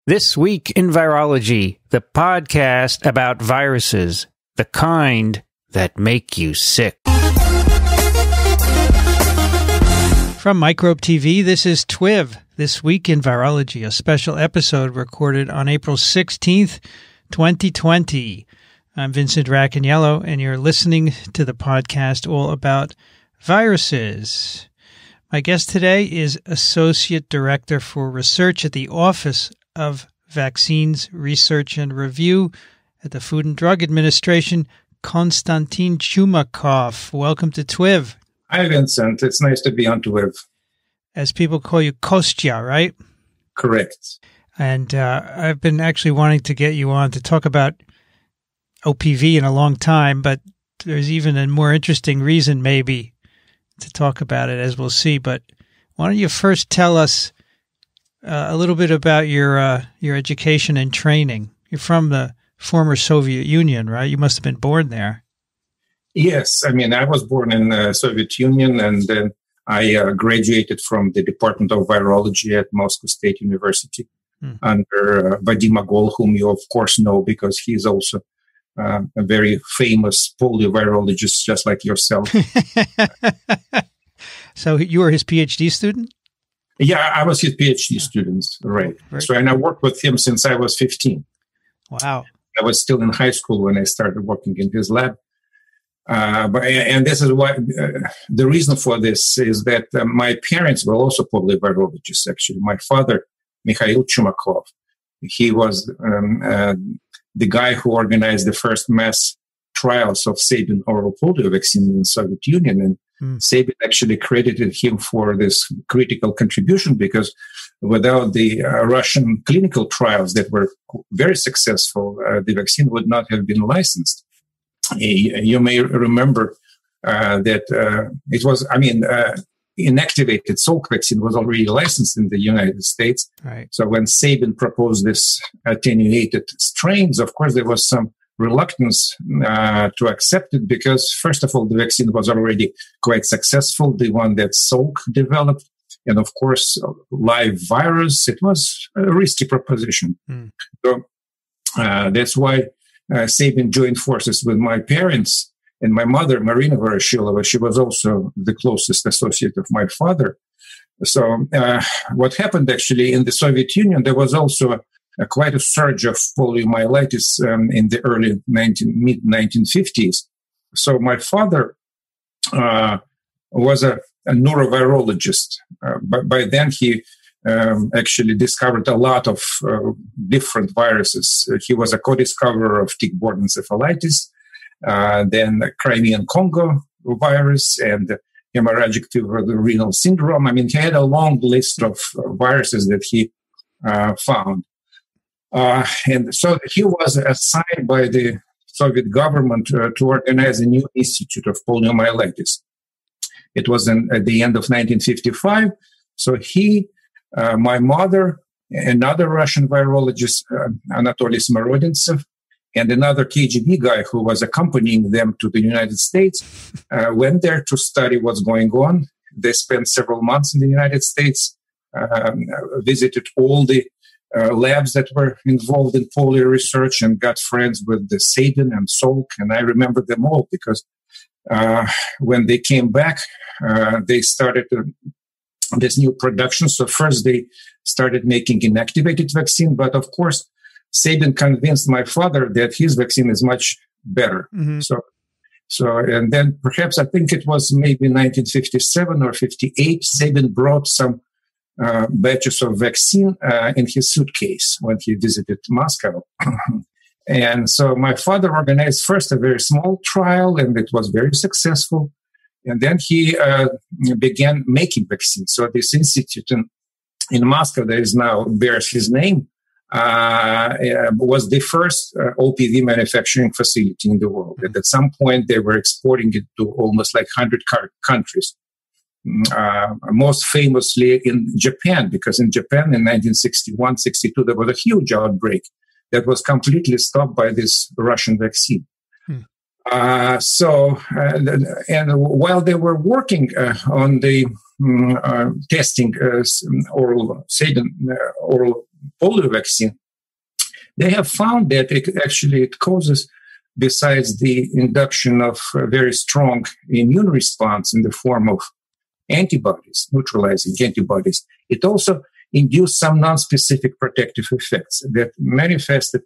This Week in Virology, the podcast about viruses, the kind that make you sick. From Microbe TV, this is TWiV, This Week in Virology, a special episode recorded on April 16th, 2020. I'm Vincent Racaniello, and you're listening to the podcast all about viruses. My guest today is Associate Director for Research at the Office of Vaccines Research and Review at the Food and Drug Administration, Kostya Chumakov. Welcome to TWiV. Hi, Vincent. It's nice to be on TWiV. As people call you, Kostya, right? Correct. And I've been actually wanting to get you on to talk about OPV in a long time, but there's even a more interesting reason maybe to talk about it, as we'll see. But why don't you first tell us a little bit about your education and training? You're from the former Soviet Union, right? You must have been born there. Yes. I mean, I was born in the Soviet Union, and then I graduated from the Department of Virology at Moscow State University under Vadim Agol, whom you, of course, know because he's also a very famous poliovirologist, just like yourself. So you were his PhD student? Yeah, I was his PhD student, right. And I worked with him since I was 15. Wow. I was still in high school when I started working in his lab. And this is why the reason for this is that my parents were also poliovirologists, actually. My father, Mikhail Chumakov, he was the guy who organized the first mass trials of Sabin oral polio vaccine in the Soviet Union. And Sabin actually credited him for this critical contribution because without the Russian clinical trials that were very successful, the vaccine would not have been licensed. You may remember that it was, inactivated Salk vaccine was already licensed in the United States. Right. So when Sabin proposed this attenuated strains, of course, there was some reluctance to accept it because, first of all, the vaccine was already quite successful, the one that Salk developed. And of course, live virus, it was a risky proposition. So that's why Sabin joined forces with my parents and my mother, Marina Voroshilova. She was also the closest associate of my father. So what happened actually in the Soviet Union, there was also quite a surge of poliomyelitis in the early mid-1950s. So my father was a neurovirologist. But by then he actually discovered a lot of different viruses. He was a co-discoverer of tick-borne encephalitis, then Crimean Congo virus and hemorrhagic renal syndrome. I mean, he had a long list of viruses that he found. And so he was assigned by the Soviet government to organize a new institute of poliomyelitis. It was at the end of 1955. So he, my mother, another Russian virologist, Anatoly Smorodintsev, and another KGB guy who was accompanying them to the United States, went there to study what's going on. They spent several months in the United States, visited all the labs that were involved in polio research and got friends with the Sabin and Salk. And I remember them all because when they came back, they started this new production. So first they started making inactivated vaccine, but of course, Sabin convinced my father that his vaccine is much better. So, and then perhaps I think it was maybe 1957 or 58, Sabin brought some batches of vaccine in his suitcase when he visited Moscow. And so my father organized first a very small trial, and it was very successful. And then he began making vaccines. So this institute in Moscow that is now bears his name was the first OPV manufacturing facility in the world. And at some point, they were exporting it to almost like 100 countries. Most famously in Japan, because in Japan in 1961-62, there was a huge outbreak that was completely stopped by this Russian vaccine. And while they were working on the testing oral polio vaccine, they have found that it causes, besides the induction of a very strong immune response in the form of antibodies, neutralizing antibodies, it also induced some non-specific protective effects that manifested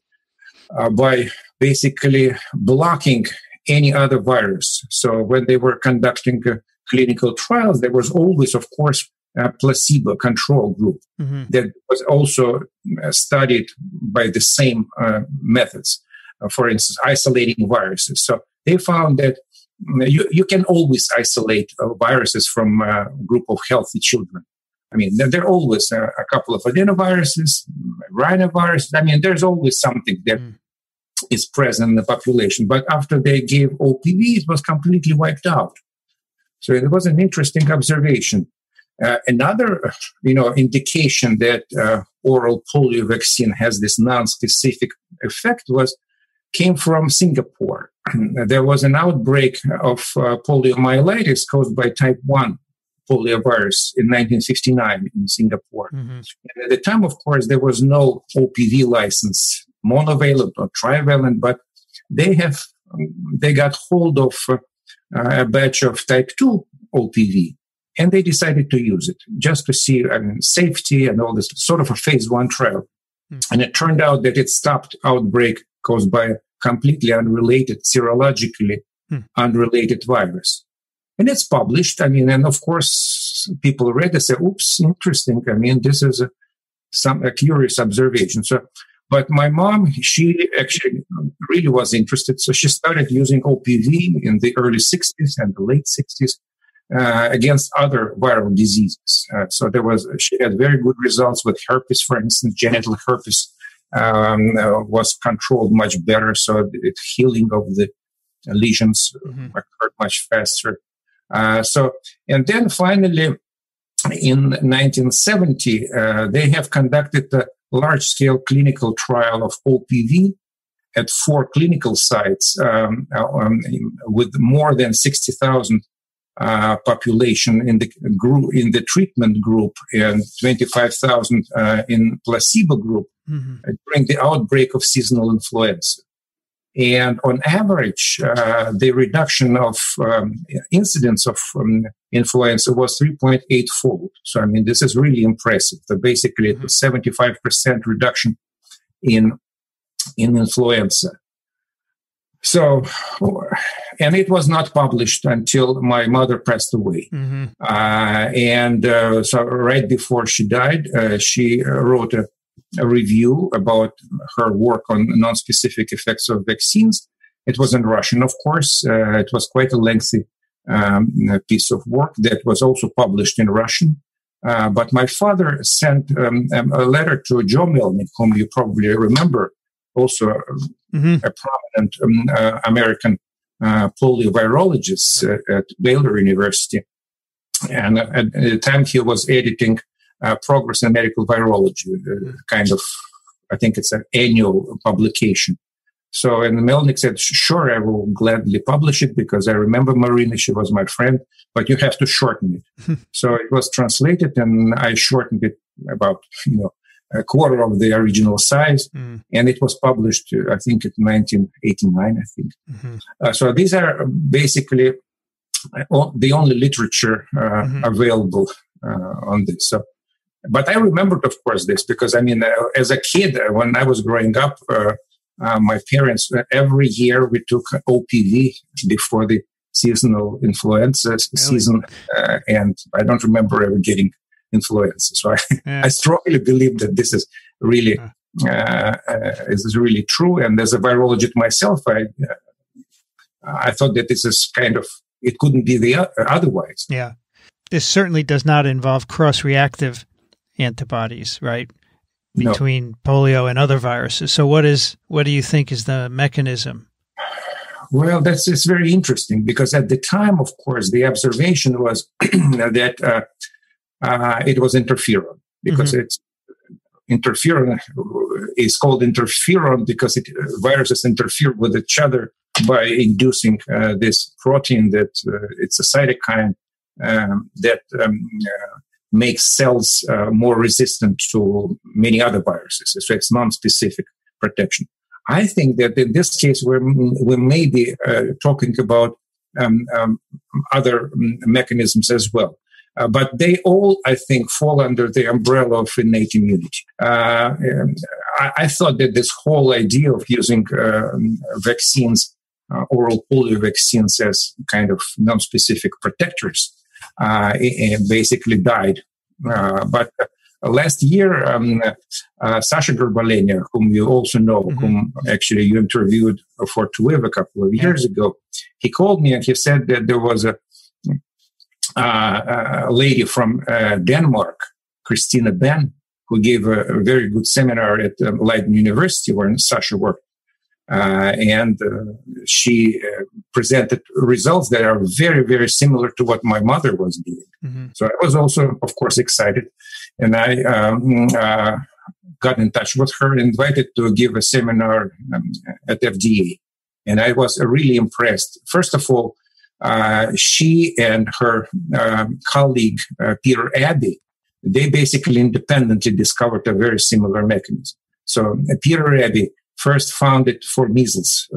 by basically blocking any other virus. So when they were conducting clinical trials, there was always, of course, a placebo control group that was also studied by the same methods. For instance, isolating viruses. So they found that you can always isolate viruses from a group of healthy children. I mean, there are always a couple of adenoviruses, rhinoviruses. I mean, there's always something that is present in the population. But after they gave OPV, it was completely wiped out. So it was an interesting observation. Another, indication that oral polio vaccine has this non-specific effect came from Singapore. There was an outbreak of poliomyelitis caused by type 1 poliovirus in 1959 in Singapore. And at the time, of course, there was no OPV license, monovalent or trivalent, but they got hold of a batch of type 2 OPV, and they decided to use it just to see safety and all this, sort of a phase 1 trial. And it turned out that it stopped outbreak caused by a completely unrelated, serologically unrelated virus. And it's published. And of course, people read it, say, oops, interesting. This is a curious observation. But my mom, she actually really was interested. So she started using OPV in the early 60s and the late 60s against other viral diseases. She had very good results with herpes, for instance. Genital herpes was controlled much better. So the healing of the lesions occurred much faster. And then finally, in 1970, they have conducted a large-scale clinical trial of OPV at 4 clinical sites with more than 60,000 population in the treatment group and 25,000 in placebo group during the outbreak of seasonal influenza. And on average, the reduction of incidence of influenza was 3.8-fold. So, this is really impressive. So basically, it was 75% reduction in influenza. So, and it was not published until my mother passed away. So right before she died, she wrote a review about her work on non-specific effects of vaccines. It was in Russian, of course. It was quite a lengthy piece of work that was also published in Russian. But my father sent a letter to Joe Melnick, whom you probably remember, also a prominent American poliovirologist at Baylor University. And at the time he was editing Progress in Medical Virology, kind of, I think it's an annual publication. So, and Melnick said, sure, I will gladly publish it because I remember Marina, she was my friend, but you have to shorten it. So it was translated and I shortened it about, a quarter of the original size. And it was published, I think, in 1989, I think. So these are basically the only literature available on this. So, but I remembered, of course, this because, as a kid, when I was growing up, my parents, every year we took OPV before the seasonal influenza season, and I don't remember ever getting influenza. So I strongly believe that this is really true. And as a virologist myself, I thought that this is it couldn't be otherwise. Yeah. This certainly does not involve cross-reactive antibodies, right? Between polio and other viruses. So what do you think is the mechanism? Well, it's very interesting because at the time, of course, the observation was that it was interferon because it's interferon is called interferon because viruses interfere with each other by inducing this protein that it's a cytokine that makes cells more resistant to many other viruses. So it's non-specific protection. I think that in this case, we may be talking about other mechanisms as well. But they all, I think, fall under the umbrella of innate immunity. I thought that this whole idea of using vaccines, oral polio vaccines, as kind of non-specific protectors, basically died. But last year, Sasha Gorbalenia, whom you also know, whom actually you interviewed for TWiV a couple of years ago, he called me and he said that there was a lady from Denmark, Christina Ben, who gave a very good seminar at Leiden University, where Sasha worked. And she presented results that are very, very similar to what my mother was doing. So I was also, of course, excited. And I got in touch with her, invited to give a seminar at FDA. And I was really impressed. First of all, she and her colleague, Peter Abbey, they basically independently discovered a very similar mechanism. So Peter Abbey first found it for measles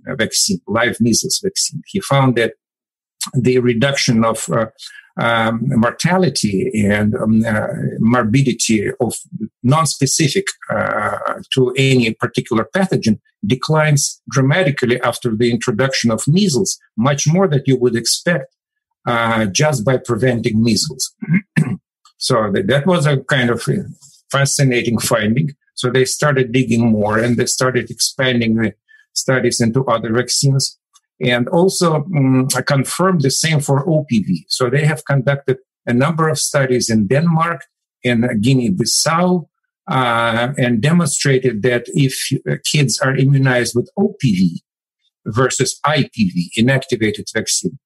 vaccine, live measles vaccine. He found that the reduction of mortality and morbidity of non-specific to any particular pathogen declines dramatically after the introduction of measles, much more than you would expect just by preventing measles. So that was a kind of fascinating finding. So they started digging more and they started expanding the studies into other vaccines. And also confirmed the same for OPV. So they have conducted a number of studies in Denmark and Guinea-Bissau and demonstrated that if kids are immunized with OPV versus IPV, inactivated vaccine,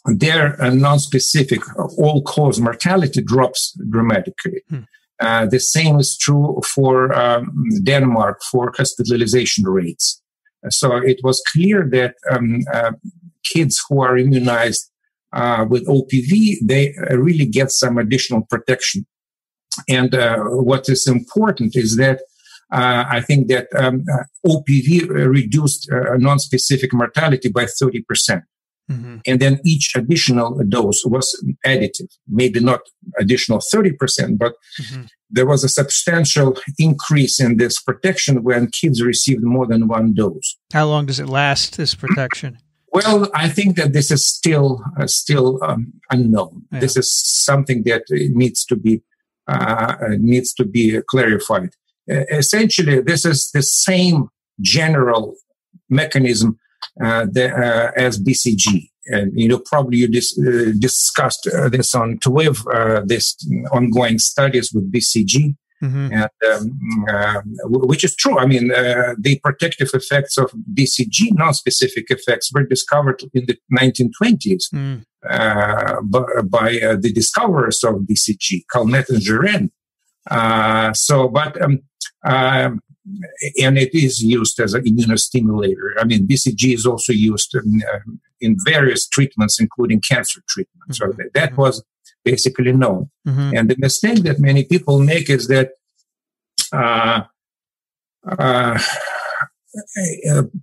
their non-specific all-cause mortality drops dramatically. The same is true for Denmark for hospitalization rates. So it was clear that kids who are immunized with OPV, they really get some additional protection. And what is important is that I think that OPV reduced non-specific mortality by 30%. And then each additional dose was additive, maybe not additional 30%, but there was a substantial increase in this protection when kids received more than one dose. How long does it last, this protection? Well, I think that this is still unknown. Yeah. This is something that needs to be clarified. Essentially, this is the same general mechanism as BCG. And, probably you discussed this on TWiV, this ongoing studies with BCG, and which is true. I mean, the protective effects of BCG, non-specific effects, were discovered in the 1920s by the discoverers of BCG, Calmette and Guérin. And it is used as an immunostimulator. I mean, BCG is also used in various treatments, including cancer treatment. So that was basically known. And the mistake that many people make is that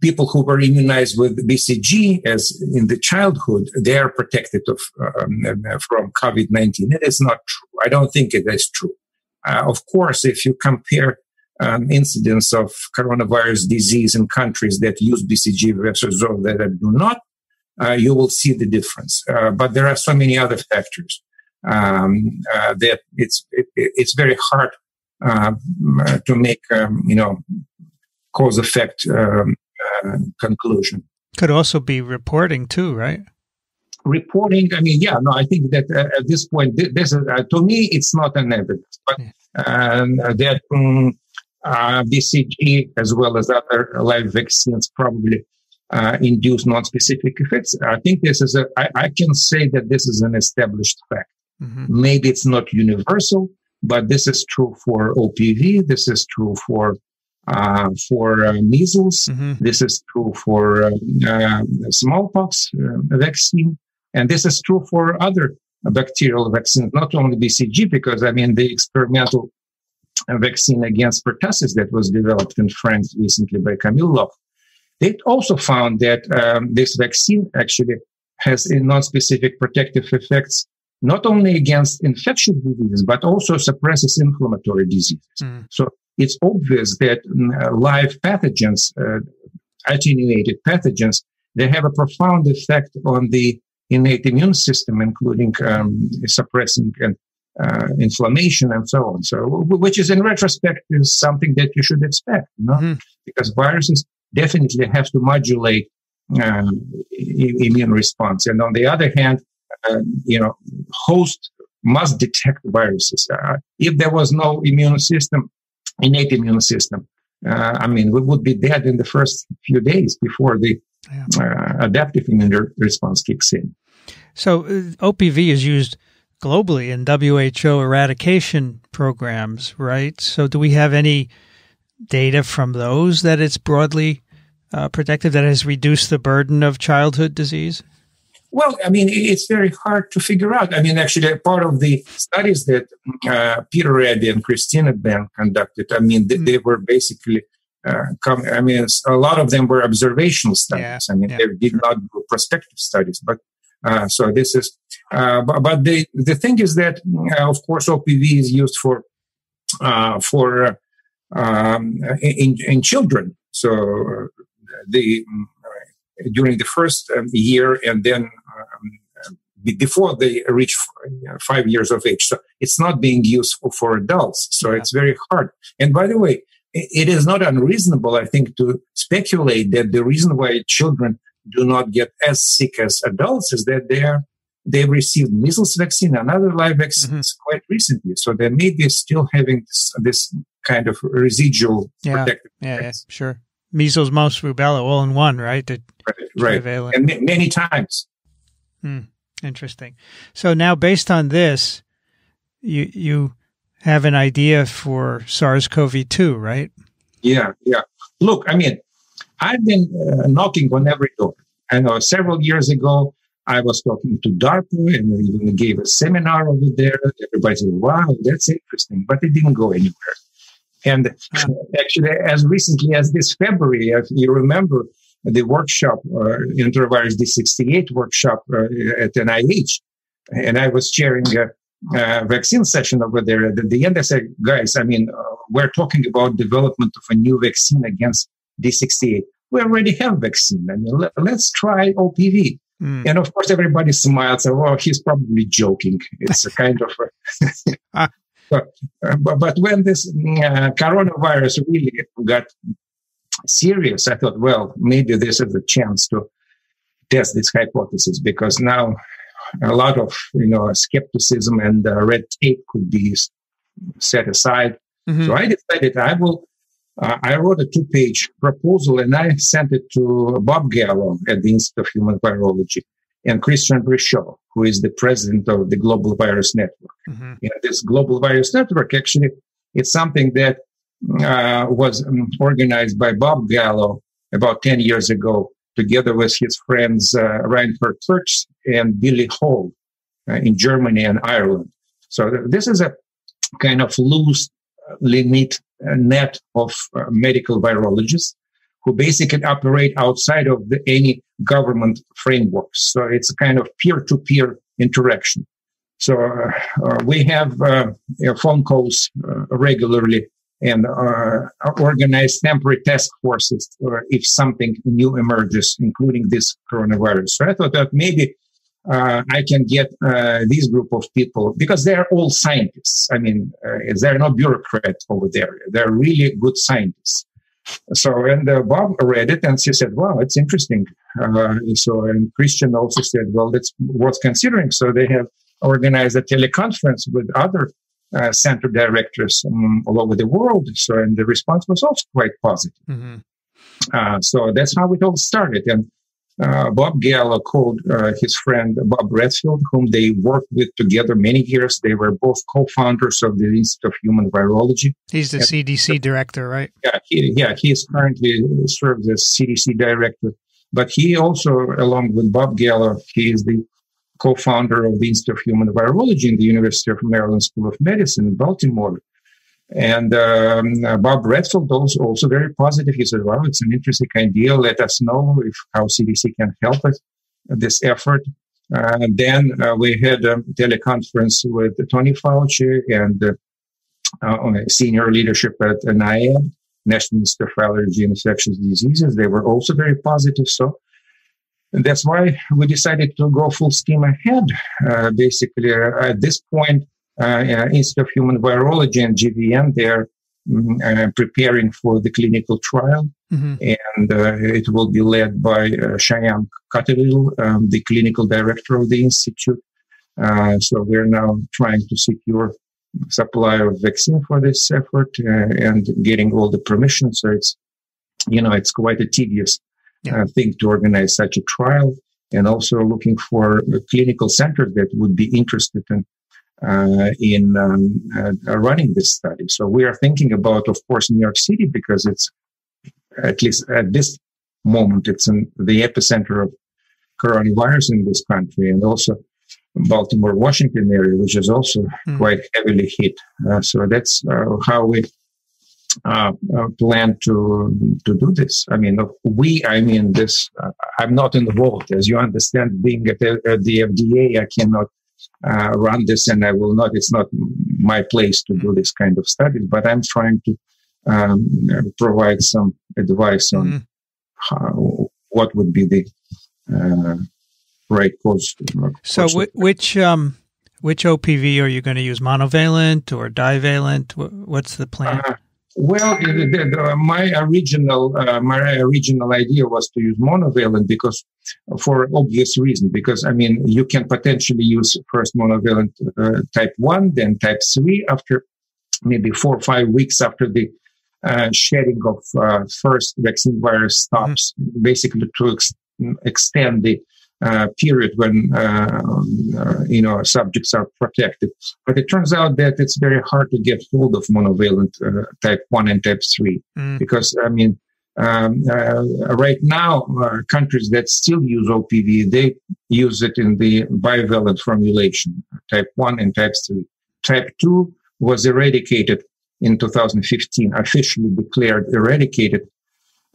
people who were immunized with BCG as in the childhood, they are protected from COVID-19. It is not true. I don't think it is true. Of course, if you compare incidence of coronavirus disease in countries that use BCG versus those that do not, you will see the difference. But there are so many other factors that it's very hard to make cause-effect conclusion. Could also be reporting too, right? Reporting. I mean, I think that at this point, this is, to me, it's not an evidence, but that. BCG, as well as other live vaccines, probably induce non-specific effects. I think this is I can say that this is an established fact. Maybe it's not universal, but this is true for OPV. This is true for measles. This is true for smallpox vaccine. And this is true for other bacterial vaccines, not only BCG, because, I mean, the experimental vaccine against pertussis that was developed in France recently by Camille Loch, they also found that this vaccine actually has a non-specific protective effects, not only against infectious diseases, but also suppresses inflammatory diseases. So it's obvious that live pathogens, attenuated pathogens, they have a profound effect on the innate immune system, including suppressing inflammation and so on. So, which is in retrospect is something that you should expect, because viruses definitely have to modulate immune response. And on the other hand, host must detect viruses. If there was no immune system, innate immune system, we would be dead in the first few days before the adaptive immune response kicks in. So OPV is used globally in WHO eradication programs, right? So do we have any data from those that it's broadly protective, that has reduced the burden of childhood disease? Well, I mean, it's very hard to figure out. I mean, actually, part of the studies that Peter Reddy and Christina Ben conducted, I mean, they were basically, a lot of them were observational studies. They did not do prospective studies. But so this is, but the thing is that, of course, OPV is used in children. So during the first year, and then before they reach 5 years of age. So it's not being used for adults. So it's very hard. And by the way, it is not unreasonable, I think, to speculate that the reason why children do not get as sick as adults is that they've received measles vaccine and other live vaccines quite recently. So they may be still having this kind of residual protective effects. Yeah, sure. Measles, mumps, rubella, all in one, right? Right. And many times. Interesting. So now, based on this, you have an idea for SARS-CoV-2, right? Yeah. Look, I mean, I've been knocking on every door. I know several years ago, I was talking to DARPA and we even gave a seminar over there. Everybody said, wow, that's interesting, but it didn't go anywhere. And actually, as recently as this February, if you remember the workshop, Enterovirus D68 workshop at NIH, and I was chairing a vaccine session over there. At the end, I said, guys, I mean, we're talking about development of a new vaccine against D68. We already have vaccine. I mean, let's try OPV. And of course, everybody smiles. Oh, he's probably joking. It's a kind of... But when this coronavirus really got serious, I thought, well, maybe this is a chance to test this hypothesis, because now a lot of skepticism and red tape could be set aside. So I decided I wrote a 2-page proposal and I sent it to Bob Gallo at the Institute of Human Virology and Christian Brichot, who is the president of the Global Virus Network. And this Global Virus Network, actually, it's something that was organized by Bob Gallo about 10 years ago, together with his friends Reinhard Kurtz and Billy Hall in Germany and Ireland. So this is a kind of loose limit net of medical virologists who basically operate outside of any government frameworks. So it's a kind of peer-to-peer interaction. So we have phone calls regularly and organize temporary task forces if something new emerges, including this coronavirus. So I thought that maybe I can get this group of people, because they're all scientists. I mean, they're not bureaucrats over there. They're really good scientists. So, and Bob read it and she said, wow, it's interesting. And Christian also said, well, that's worth considering. So they have organized a teleconference with other center directors all over the world. So, and the response was also quite positive. So that's how it all started. And Bob Gallo called his friend Bob Redfield, whom they worked with together many years. They were both co-founders of the Institute of Human Virology. He's the CDC director, right? Yeah, he is currently serves as CDC director. But he also, along with Bob Gallo, he is the co-founder of the Institute of Human Virology in the University of Maryland School of Medicine in Baltimore. And Bob Redfield also very positive. He said, well, it's an interesting idea. Let us know how CDC can help us this effort. Then we had a teleconference with Tony Fauci and senior leadership at NIAID, National Institute of Allergy and Infectious Diseases. They were also very positive. So that's why we decided to go full steam ahead. Basically, at this point, Institute of Human Virology and GVN, they're preparing for the clinical trial, and it will be led by Cheyenne Cotterville, the clinical director of the institute. So we're now trying to secure supply of vaccine for this effort and getting all the permissions. So it's quite a tedious thing to organize such a trial, and also looking for clinical centers that would be interested in running this study. So we are thinking about, of course, New York City, because it's, at least at this moment, it's in the epicenter of coronavirus in this country, and also Baltimore, Washington area, which is also quite heavily hit. So that's how we plan to do this. I mean this. I'm not involved, as you understand. Being at the FDA, I cannot run this, and I will not. It's not my place to do this kind of studies. But I'm trying to provide some advice on what would be the right course. So, which OPV are you going to use? Monovalent or divalent? What's the plan? Well, my original idea was to use monovalent, because for obvious reason. Because you can potentially use first monovalent type 1, then type 3 after maybe 4 or 5 weeks after the shedding of first vaccine virus stops, basically to extend the period when subjects are protected. But it turns out that it's very hard to get hold of monovalent type 1 and type 3 because right now countries that still use OPV, they use it in the bivalent formulation, type 1 and type 3. Type 2 was eradicated in 2015, officially declared eradicated.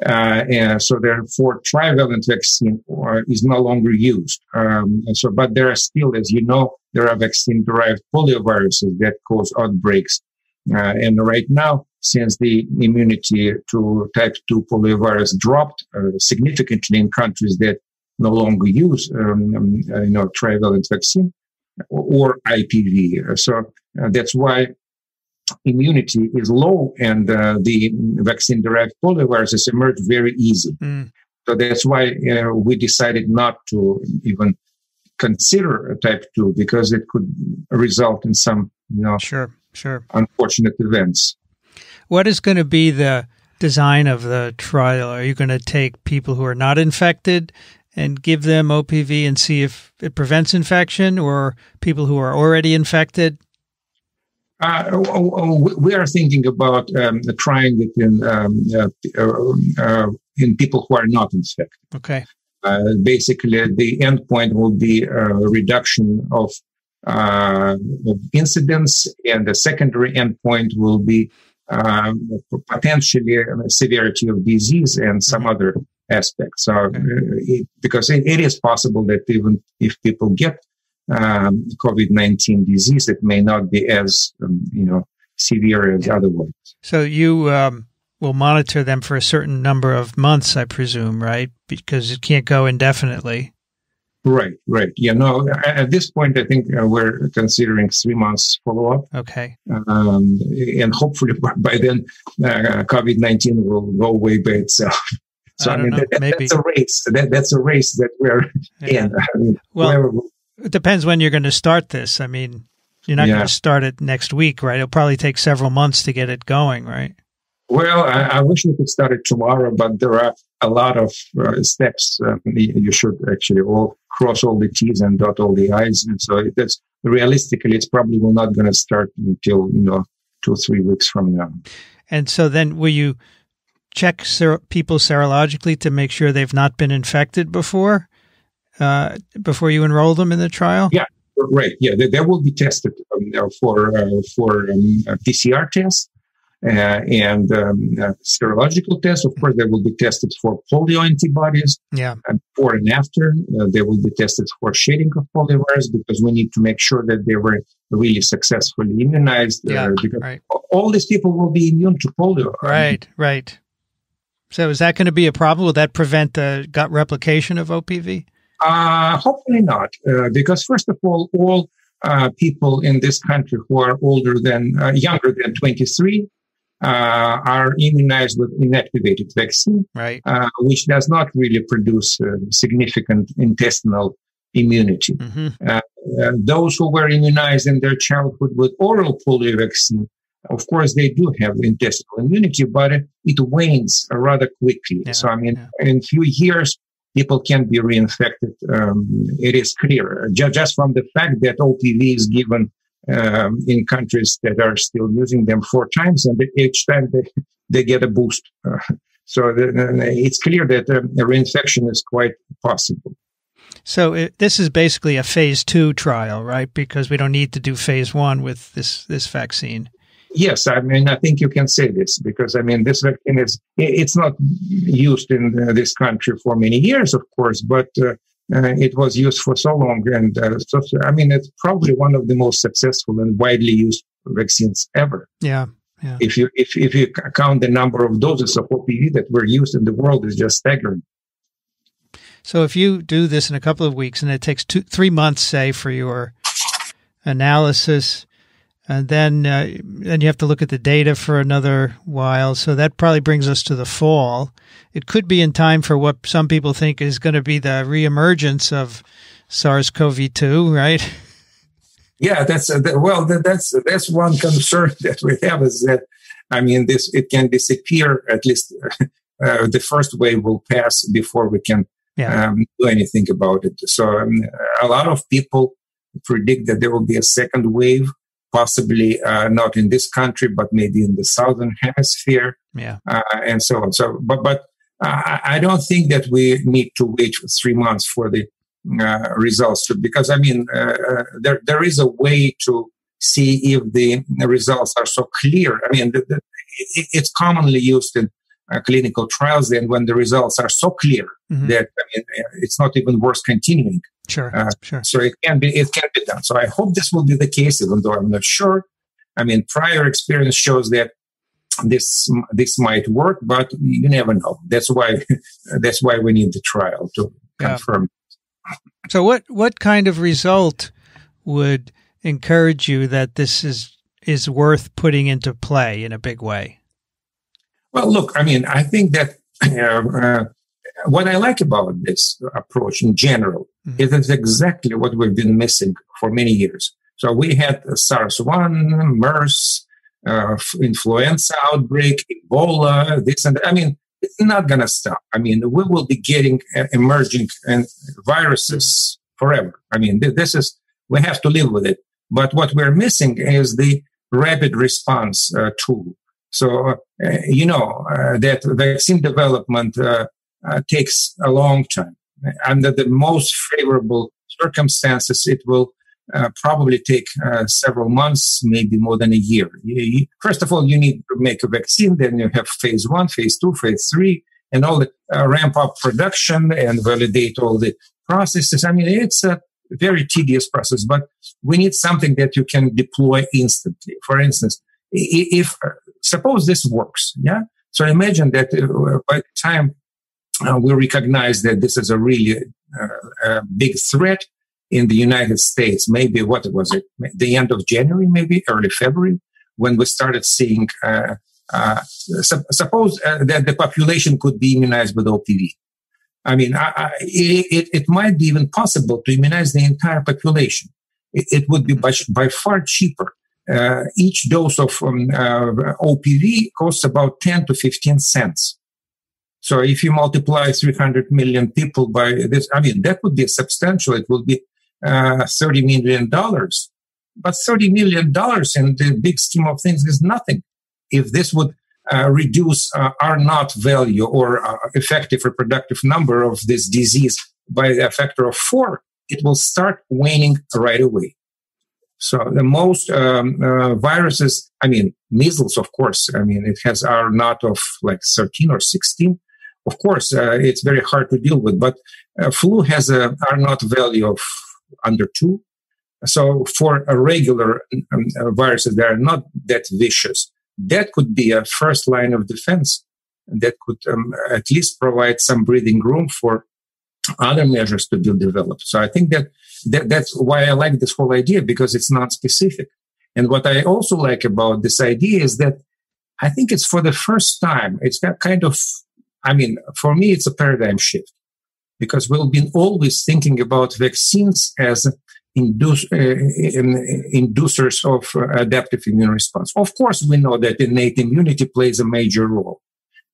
And so therefore, trivalent vaccine is no longer used. But there are still, as you know, there are vaccine-derived polioviruses that cause outbreaks. And right now, since the immunity to type 2 poliovirus dropped significantly in countries that no longer use, trivalent vaccine or IPV, so that's why immunity is low, and the vaccine-derived polioviruses emerge very easy. So that's why we decided not to even consider a type 2, because it could result in some, unfortunate events. What is going to be the design of the trial? Are you going to take people who are not infected and give them OPV and see if it prevents infection, or people who are already infected? We are thinking about trying it in people who are not infected. Okay. Basically, the endpoint will be a reduction of incidence, and the secondary endpoint will be potentially severity of disease and some other aspects. So, because it is possible that even if people get COVID-19 disease, it may not be as, severe as otherwise. So you will monitor them for a certain number of months, I presume, right? Because it can't go indefinitely. Right. At this point, I think we're considering 3 months follow-up. Okay. And hopefully by then, COVID-19 will go away by itself. So, that's a race. That's a race that we're in. It depends when you're going to start this. You're not going to start it next week, right? It'll probably take several months to get it going, right? Well, I wish we could start it tomorrow, but there are a lot of steps. You should actually cross all the T's and dot all the I's. And so realistically, it's probably not going to start until, 2 or 3 weeks from now. And so then will you check people serologically to make sure they've not been infected before? before you enroll them in the trial? Yeah, right. Yeah, they will be tested for PCR tests and serological tests. Of course, they will be tested for polio antibodies. Yeah. Before and after, they will be tested for shedding of poliovirus because we need to make sure that they were really successfully immunized. Because all these people will be immune to polio. Right. So is that going to be a problem? Will that prevent the gut replication of OPV? Hopefully not, because first of all people in this country who are younger than 23 are immunized with inactivated vaccine, right? Which does not really produce significant intestinal immunity. Mm-hmm. Those who were immunized in their childhood with oral polio vaccine, of course, they do have intestinal immunity, but it wanes rather quickly. Yeah, so, I mean, in a few years, people can be reinfected. It is clear just from the fact that OPV is given in countries that are still using them 4 times, and each time they get a boost. So it's clear that reinfection is quite possible. So this is basically a phase 2 trial, right? Because we don't need to do phase 1 with this vaccine. Yes, I mean, I think you can say this because, I mean, this vaccine it's not used in this country for many years, of course, but it was used for so long. And so, I mean, it's probably one of the most successful and widely used vaccines ever. Yeah. If you count the number of doses of OPV that were used in the world, is just staggering. So if you do this in a couple of weeks and it takes 3 months, say, for your analysis, and then you have to look at the data for another while. So that probably brings us to the fall. It could be in time for what some people think is going to be the reemergence of SARS-CoV-2, right? Yeah, that's one concern that we have is that, I mean, it can disappear. At least the first wave will pass before we can do anything about it. So a lot of people predict that there will be a second wave. Possibly not in this country, but maybe in the southern hemisphere, and so on. So, but I don't think that we need to wait for 3 months for the results, because I mean there is a way to see if the results are so clear. I mean, it's commonly used in clinical trials. Then, when the results are so clear that it's not even worth continuing. Sure. So it can be done. So I hope this will be the case, even though I'm not sure. I mean, prior experience shows that this might work, but you never know. That's why we need the trial to confirm. So what kind of result would encourage you that this is worth putting into play in a big way? Well, look, I mean, I think that what I like about this approach in general is exactly what we've been missing for many years. So we had SARS-1, MERS, influenza outbreak, Ebola, this and that. I mean, it's not going to stop. I mean, we will be getting emerging viruses forever. I mean, we have to live with it. But what we're missing is the rapid response tool. So, that vaccine development takes a long time. Under the most favorable circumstances, it will probably take several months, maybe more than a year. First of all, you need to make a vaccine, then you have phase 1, phase 2, phase 3, and all the ramp up production and validate all the processes. I mean, it's a very tedious process, but we need something that you can deploy instantly. For instance, if suppose this works, so imagine that by the time we recognize that this is a really big threat in the United States, maybe what was it, the end of January, maybe early February, when we started seeing, suppose that the population could be immunized with OPV. I mean, it might be even possible to immunize the entire population. It would be by far cheaper. Each dose of OPV costs about 10 to 15 cents. So if you multiply 300 million people by this, I mean, that would be substantial. It would be $30 million. But $30 million in the big scheme of things is nothing. If this would reduce R naught value or effective reproductive number of this disease by a factor of 4, it will start waning right away. So the most viruses, measles, of course, it has R naught of like 13 or 16. Of course, it's very hard to deal with, but flu has a R naught value of under 2. So for a regular viruses that are not that vicious, that could be a first line of defense that could at least provide some breathing room for other measures to be developed. So I think that's why I like this whole idea, because it's not specific. And what I also like about this idea is that I think it's for the first time, it's got kind of, for me, it's a paradigm shift, because we've been always thinking about vaccines as inducers of adaptive immune response. Of course, we know that innate immunity plays a major role.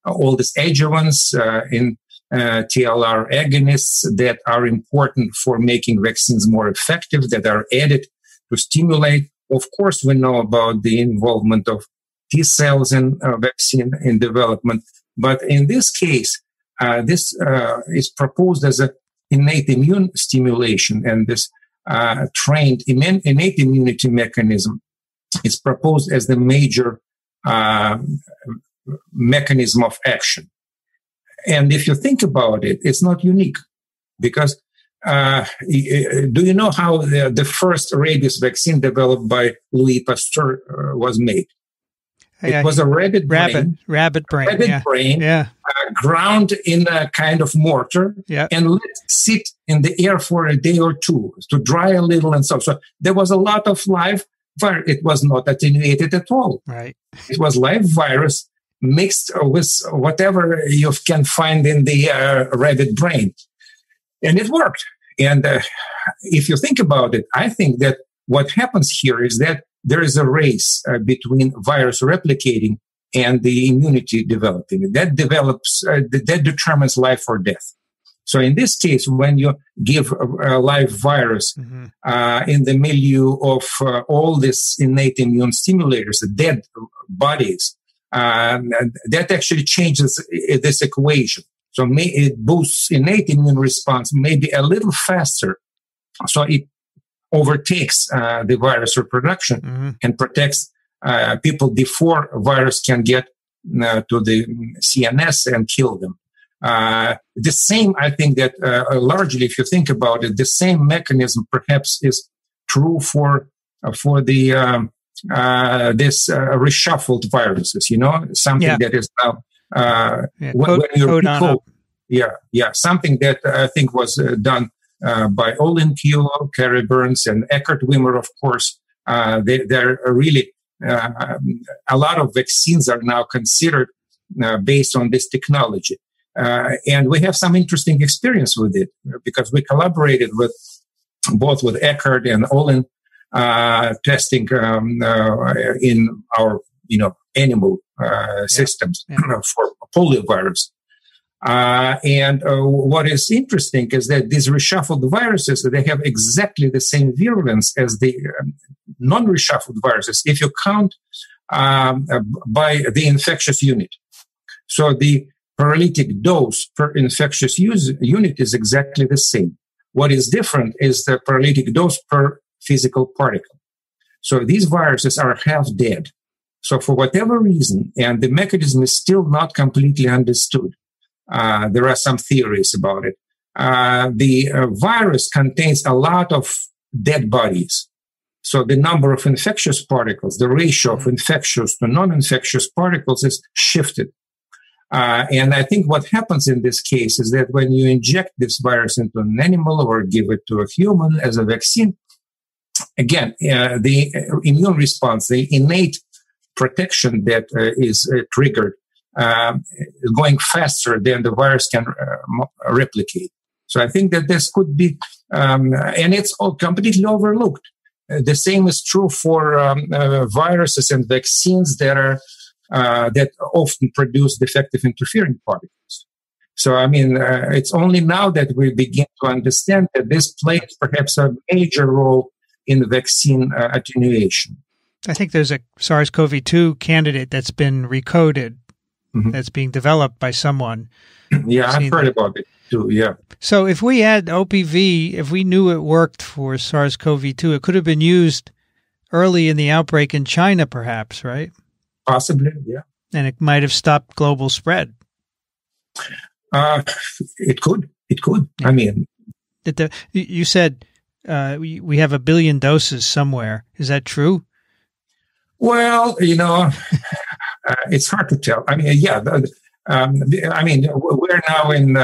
All these adjuvants in TLR agonists that are important for making vaccines more effective, that are added to stimulate. Of course, we know about the involvement of T cells in vaccine in development. But in this case, this is proposed as an innate immune stimulation, and this trained innate immunity mechanism is proposed as the major mechanism of action. And if you think about it, it's not unique, because do you know how the first rabies vaccine developed by Louis Pasteur was made? It was a rabbit brain, ground in a kind of mortar and let sit in the air for a day or two to dry a little and so. So there was a lot of live virus. It was not attenuated at all. Right. It was live virus mixed with whatever you can find in the rabbit brain. And it worked. And if you think about it, I think that what happens here is that there is a race between virus replicating and the immunity developing. That determines life or death. So in this case, when you give a live virus in the milieu of all these innate immune stimulators, the dead bodies, that actually changes this equation. So it boosts innate immune response maybe a little faster. So it overtakes the virus reproduction and protects people before a virus can get to the CNS and kill them. The same, I think that largely, if you think about it, the same mechanism perhaps is true for the this reshuffled viruses. Something that is now when you recall, something that I think was done by Olin Kilo, Carrie Burns, and Eckhart Wimmer, of course. There are really a lot of vaccines are now considered based on this technology. And we have some interesting experience with it, because we collaborated with both with Eckhart and Olin testing in our animal systems for poliovirus. And what is interesting is that these reshuffled viruses, they have exactly the same virulence as the non-reshuffled viruses if you count by the infectious unit. So the paralytic dose per infectious unit is exactly the same. What is different is the paralytic dose per physical particle. So these viruses are half dead. So for whatever reason, and the mechanism is still not completely understood, there are some theories about it. The virus contains a lot of dead bodies. So the number of infectious particles, the ratio of infectious to non-infectious particles is shifted. And I think what happens in this case is that when you inject this virus into an animal or give it to a human as a vaccine, again, the immune response, the innate protection that is triggered, going faster than the virus can replicate. So I think that this could be, and it's all completely overlooked. The same is true for viruses and vaccines that are that often produce defective interfering particles. So I mean, it's only now that we begin to understand that this plays perhaps a major role in the vaccine attenuation. I think there's a SARS-CoV-2 candidate that's been recoded. That's being developed by someone. Yeah, I've heard about it. 2, yeah. So if we had OPV, if we knew it worked for SARS-CoV-2, it could have been used early in the outbreak in China, perhaps, right? Possibly, yeah. And it might have stopped global spread. It could. Yeah. I mean, you said we have 1 billion doses somewhere. Is that true? Well, it's hard to tell. I mean, yeah. We're now in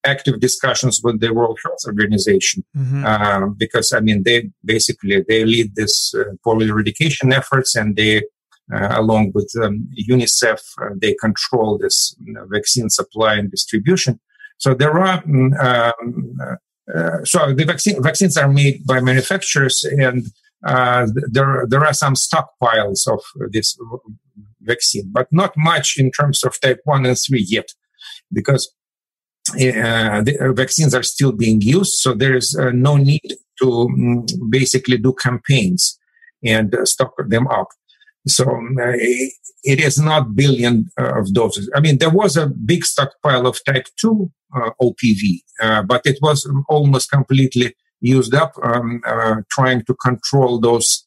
active discussions with the World Health Organization because, they lead this polio eradication efforts, and they, along with UNICEF, they control this vaccine supply and distribution. So there are, the vaccines are made by manufacturers, and there are some stockpiles of this vaccine, but not much in terms of type 1 and 3 yet, because the vaccines are still being used. So there is no need to basically do campaigns and stock them up. So it is not billion of doses. I mean, there was a big stockpile of type 2 OPV, but it was almost completely used up trying to control those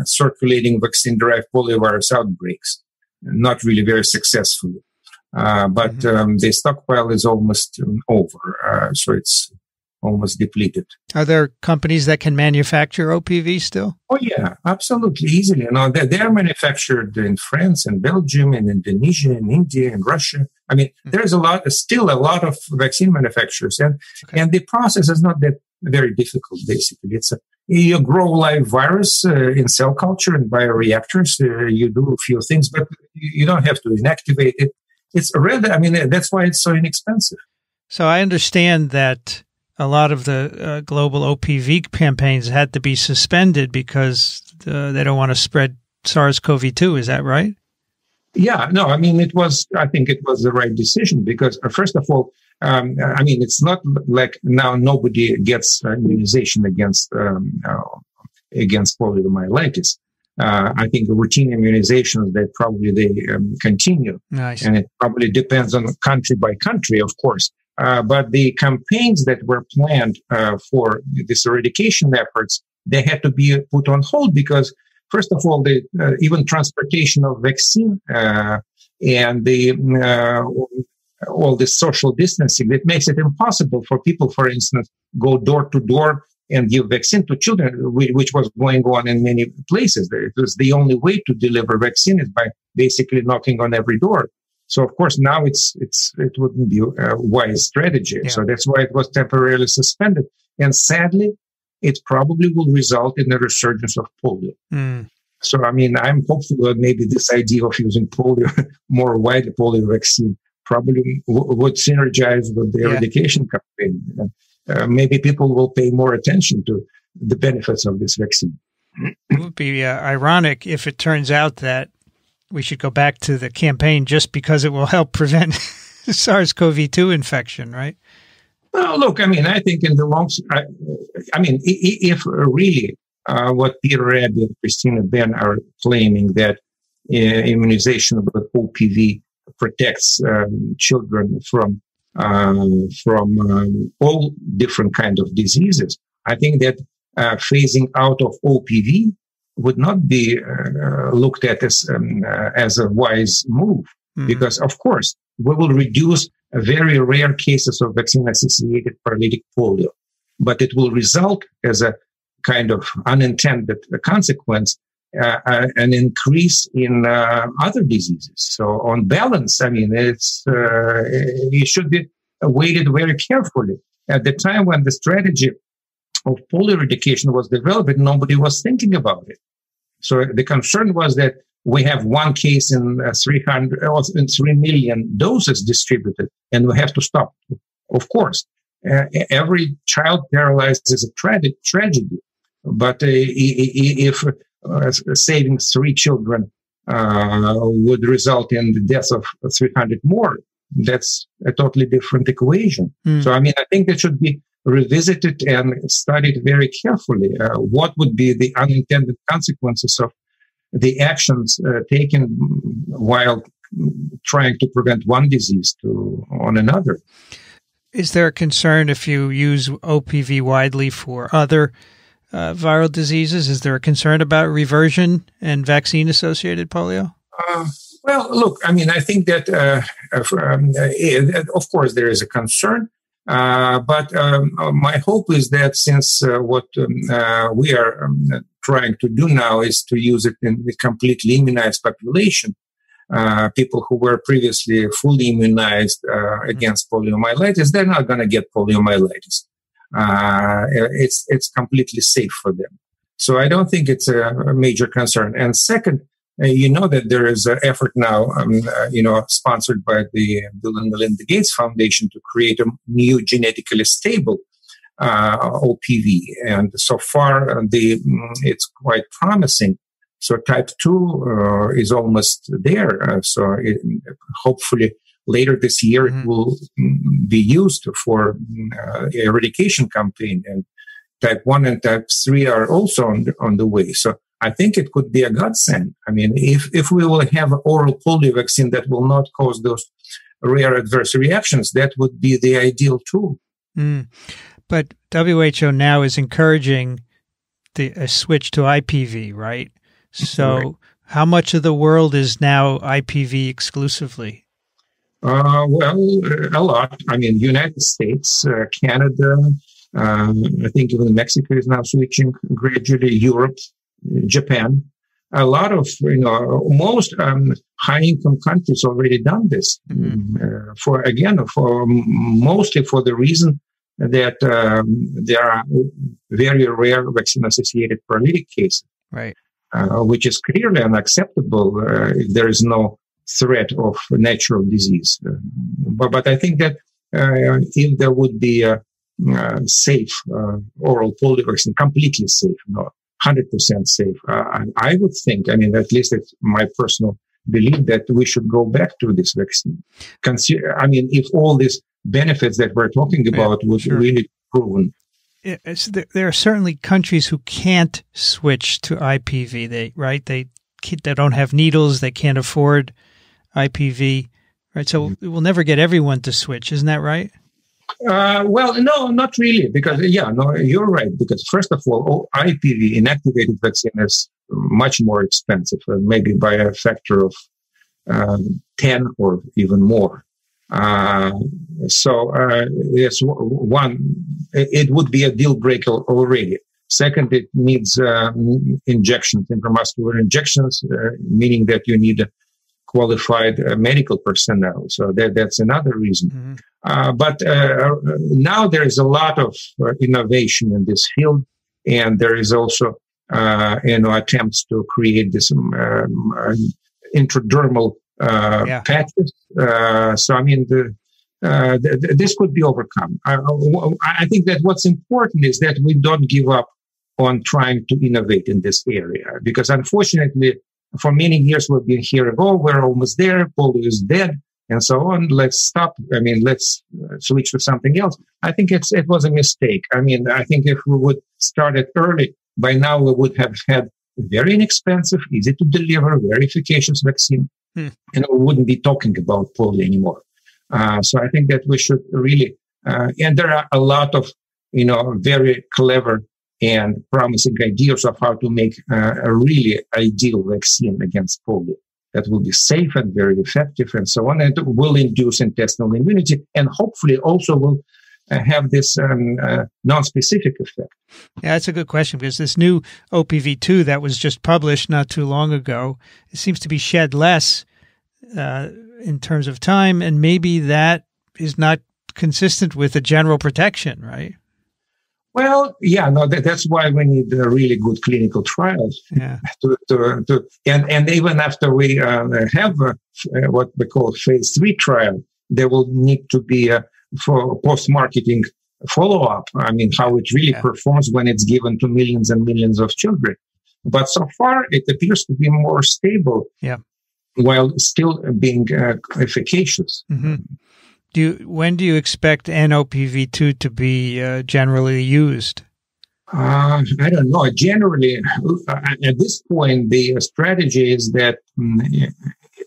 circulating vaccine-derived poliovirus outbreaks. Not really very successfully. But the stockpile is almost over, so it's almost depleted. Are there companies that can manufacture OPV still? Oh, yeah, absolutely, easily. They are manufactured in France and Belgium and Indonesia and India and Russia. I mean, there's still a lot of vaccine manufacturers, and the process is not that very difficult, basically. You grow live virus in cell culture and bioreactors. You do a few things, but you don't have to inactivate it. It's really, that's why it's so inexpensive. So I understand that a lot of the global OPV campaigns had to be suspended because they don't want to spread SARS-CoV-2. Is that right? Yeah, no, I think it was the right decision because, first of all, it's not like now nobody gets immunization against poliomyelitis. I think the routine immunizations that they continue. Nice. And it probably depends on country by country, of course. But the campaigns that were planned for this eradication efforts, they had to be put on hold because, first of all, the even transportation of vaccine and all this social distancing, that makes it impossible for people, for instance, go door to door and give vaccine to children, which was going on in many places. It was the only way to deliver vaccine is by basically knocking on every door. So, of course, now it wouldn't be a wise strategy. Yeah. So that's why it was temporarily suspended. And sadly, it probably will result in a resurgence of polio. So, I'm hopeful that maybe this idea of using polio, more widely polio vaccine, probably would synergize with the eradication campaign. Maybe people will pay more attention to the benefits of this vaccine. It would be ironic if it turns out that we should go back to the campaign just because it will help prevent SARS-CoV-2 infection, right? Well, look, I think in the long, if really what Peter Rabi and Christina Ben are claiming that immunization with OPV protects children from all different kinds of diseases, I think that phasing out of OPV would not be looked at as a wise move, because, of course, we will reduce very rare cases of vaccine-associated paralytic polio, but it will result as a kind of unintended consequence an increase in other diseases. So, on balance, it should be weighted very carefully. At the time when the strategy of polio eradication was developed, nobody was thinking about it. So the concern was that we have one case in 3 million doses distributed, and we have to stop. Of course, every child paralyzed is a tragedy. But if saving 3 children would result in the death of 300 more, that's a totally different equation. So, I think that should be revisited and studied very carefully. What would be the unintended consequences of the actions taken while trying to prevent one disease on another? is there a concern if you use OPV widely for other viral diseases? Is there a concern about reversion and vaccine-associated polio? Well, look, I mean, I think that, of course, there is a concern. But my hope is that since what we are trying to do now is to use it in the completely immunized population, people who were previously fully immunized against poliomyelitis, they're not going to get poliomyelitis. It's completely safe for them. So I don't think it's a major concern. And second, you know that there is an effort now, sponsored by the Bill and Melinda Gates Foundation to create a new genetically stable OPV. And so far, it's quite promising. So type 2 is almost there. Hopefully later this year it will be used for eradication campaign. And type 1 and type 3 are also on the way. So I think it could be a godsend. I mean, if we will have an oral polio vaccine that will not cause those rare adverse reactions, that would be the ideal tool. But WHO now is encouraging a switch to IPV, right? So right. How much of the world is now IPV exclusively? Well, a lot. I mean, United States, Canada, I think even Mexico is now switching gradually, Europe, Japan, a lot of, most high-income countries already done this mostly for the reason that there are very rare vaccine-associated paralytic cases, right? Which is clearly unacceptable if there is no threat of natural disease. But I think that if there would be a safe oral polio vaccine, completely safe, 100% safe. I would think, I mean, at least it's my personal belief that we should go back to this vaccine. If all these benefits that we're talking about would really proven. There are certainly countries who can't switch to IPV. They don't have needles. They can't afford IPV. Right. So we'll never get everyone to switch. Isn't that right? Well, no, not really, because, you're right. Because first of all, IPV, inactivated vaccine, is much more expensive, maybe by a factor of 10 or even more. Yes, one, it would be a deal breaker already. Second, it needs injections, intramuscular injections, meaning that you need qualified medical personnel. So that's another reason. But now there is a lot of innovation in this field, and there is also attempts to create this intradermal patches. This could be overcome. I think that what's important is that we don't give up on trying to innovate in this area, because unfortunately, for many years we've been hearing, we're almost there, polio is dead, and so on. Let's stop. Let's switch to something else. I think it was a mistake. I think if we would start it early, by now we would have had a very inexpensive, easy to deliver, very efficacious vaccine, and we wouldn't be talking about polio anymore. So I think that we should really, and there are a lot of, very clever and promising ideas of how to make a really ideal vaccine against polio that will be safe and very effective and so on, and will induce intestinal immunity, and hopefully also will have this non-specific effect. Yeah, that's a good question, because this new OPV2 that was just published not too long ago, it seems to be shed less in terms of time, and maybe that is not consistent with the general protection, right? Well, that's why we need really good clinical trials. Yeah. And even after we have what we call phase 3 trial, there will need to be for post-marketing follow-up. How it really performs when it's given to millions and millions of children. But so far, it appears to be more stable. Yeah. While still being efficacious. When do you expect NOPV2 to be generally used? I don't know. Generally, at this point, the strategy is that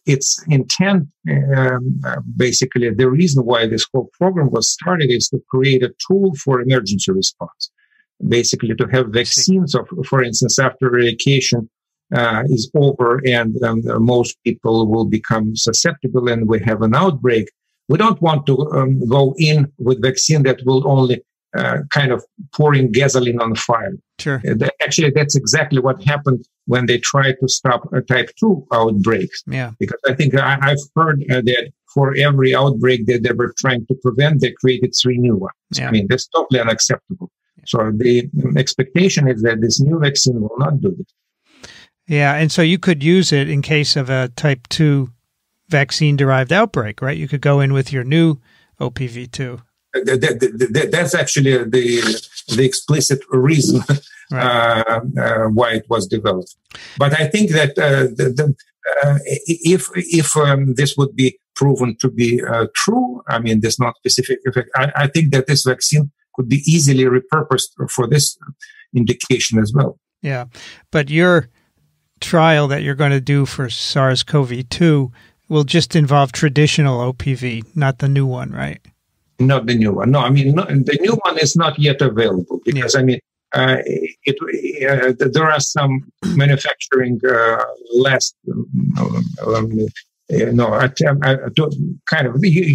its intent, basically, the reason why this whole program was started is to create a tool for emergency response. Basically, to have vaccines of, for instance, after replication is over and most people will become susceptible and we have an outbreak. We don't want to go in with vaccine that will only kind of pouring gasoline on the fire. Sure. Actually, that's exactly what happened when they tried to stop type 2 outbreaks. Yeah. Because I think I've heard that for every outbreak that they were trying to prevent, they created 3 new ones. Yeah. I mean, that's totally unacceptable. So the expectation is that this new vaccine will not do this. Yeah, and so you could use it in case of a type 2 vaccine-derived outbreak, right? You could go in with your new OPV2. That's actually the explicit reason why it was developed. But I think that if this would be proven to be true, I mean, this not specific effect, I think that this vaccine could be easily repurposed for this indication as well. Yeah, but your trial that you're going to do for SARS-CoV-2 will just involve traditional OPV, not the new one, right? Not the new one. No, I mean, the new one is not yet available because, I mean, there are some manufacturing last, you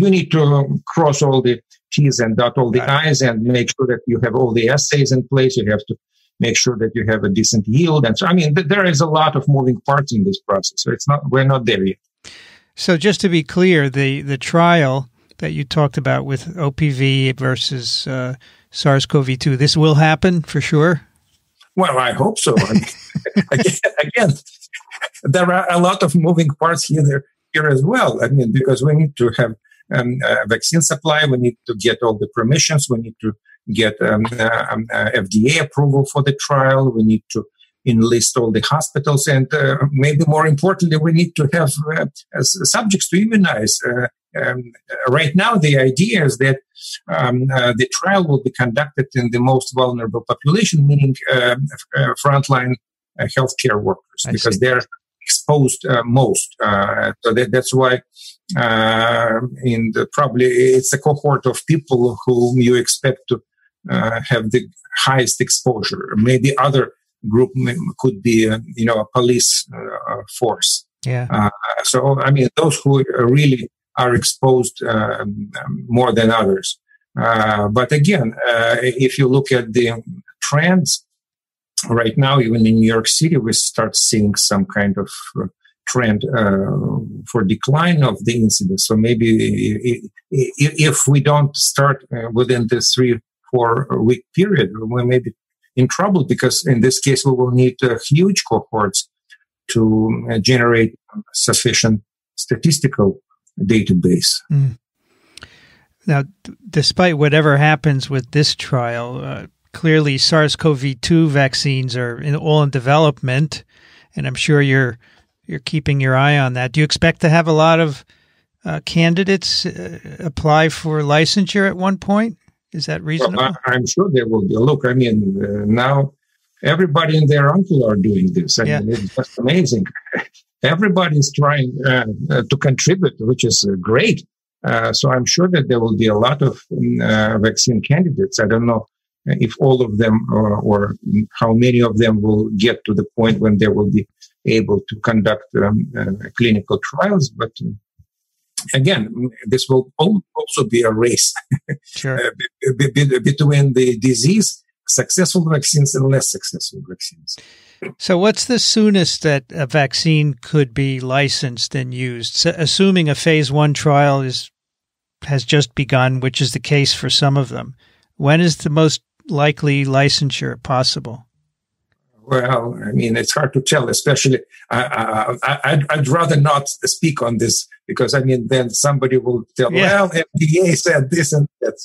need to cross all the T's and dot all the I's and make sure that you have all the assays in place. You have to make sure that you have a decent yield. And so, I mean, there is a lot of moving parts in this process. So we're not there yet. So just to be clear, the trial that you talked about with OPV versus SARS-CoV-2, this will happen for sure? Well, I hope so. Again, there are a lot of moving parts here as well. I mean, because we need to have vaccine supply, we need to get all the permissions, we need to get FDA approval for the trial, we need to enlist all the hospitals, and maybe more importantly, we need to have subjects to immunize. Right now, the idea is that the trial will be conducted in the most vulnerable population, meaning frontline healthcare workers, because they're exposed most. So that's why probably it's a cohort of people whom you expect to have the highest exposure. Maybe other group could be, a police force. Yeah. So, I mean, those who really are exposed more than others. But again, if you look at the trends right now, even in New York City, we start seeing some kind of trend for decline of the incidence. So maybe if we don't start within this 3-4 week period, we may be in trouble, because in this case, we will need huge cohorts to generate sufficient statistical database. Now, despite whatever happens with this trial, clearly SARS-CoV-2 vaccines are all in development, and I'm sure you're keeping your eye on that. Do you expect to have a lot of candidates apply for licensure at one point? Is that reasonable? Well, I'm sure there will be. Look, I mean, now everybody and their uncle are doing this. I mean, it's just amazing. Everybody's trying to contribute, which is great. So I'm sure that there will be a lot of vaccine candidates. I don't know if all of them or how many of them will get to the point when they will be able to conduct clinical trials. But again, this will also be a race between the disease, successful vaccines and less successful vaccines. So what's the soonest that a vaccine could be licensed and used? So assuming a phase 1 trial has just begun, which is the case for some of them, when is the most likely licensure possible? Well, I mean, it's hard to tell, especially I'd rather not speak on this, because, I mean, then somebody will tell, well, FDA said this and that.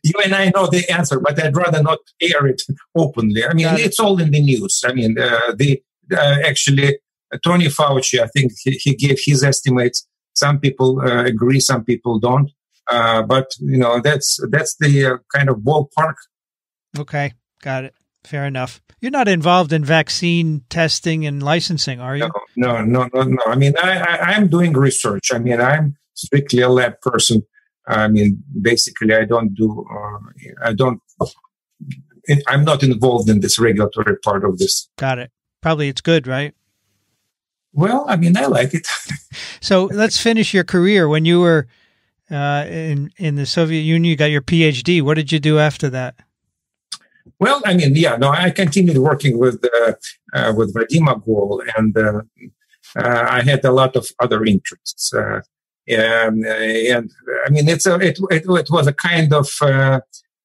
You and I know the answer, but I'd rather not air it openly. I mean, it's all in the news. I mean, actually, Tony Fauci, I think he gave his estimates. Some people agree, some people don't. But, that's the kind of ballpark. Okay, got it. Fair enough. You're not involved in vaccine testing and licensing, are you? No. I mean, I'm doing research. I mean, I'm strictly a lab person. I mean, basically, I'm not involved in this regulatory part of this. Got it. Probably it's good, right? Well, I mean, I like it. So let's finish your career. When you were in the Soviet Union, you got your PhD. What did you do after that? Well, I mean, I continued working with Vadim Agol, and I had a lot of other interests. And I mean, it was a kind of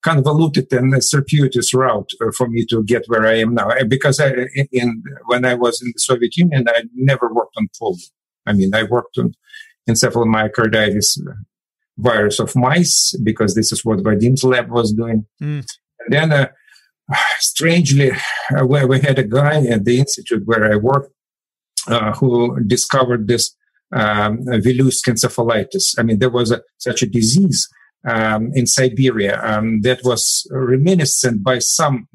convoluted and circuitous route for me to get where I am now. Because when I was in the Soviet Union, I never worked on polio. I mean, I worked on encephalomyocarditis virus of mice, because this is what Vadim's lab was doing. And then, strangely, we had a guy at the institute where I worked who discovered this Vilusk encephalitis. I mean, there was such a disease in Siberia that was reminiscent by some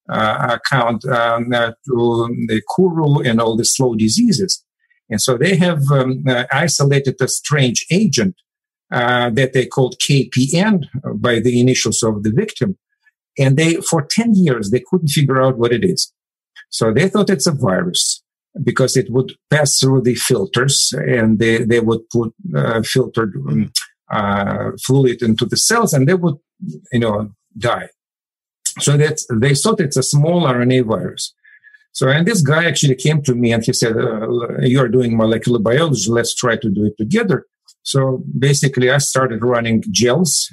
account to the Kuru and all the slow diseases. And so they have isolated a strange agent that they called KPN by the initials of the victim. And for 10 years, they couldn't figure out what it is. So they thought it's a virus because it would pass through the filters, and they would put filtered fluid into the cells, and they would, die. So that they thought it's a small RNA virus. So, and this guy actually came to me and he said, "You're doing molecular biology. Let's try to do it together." So basically, I started running gels,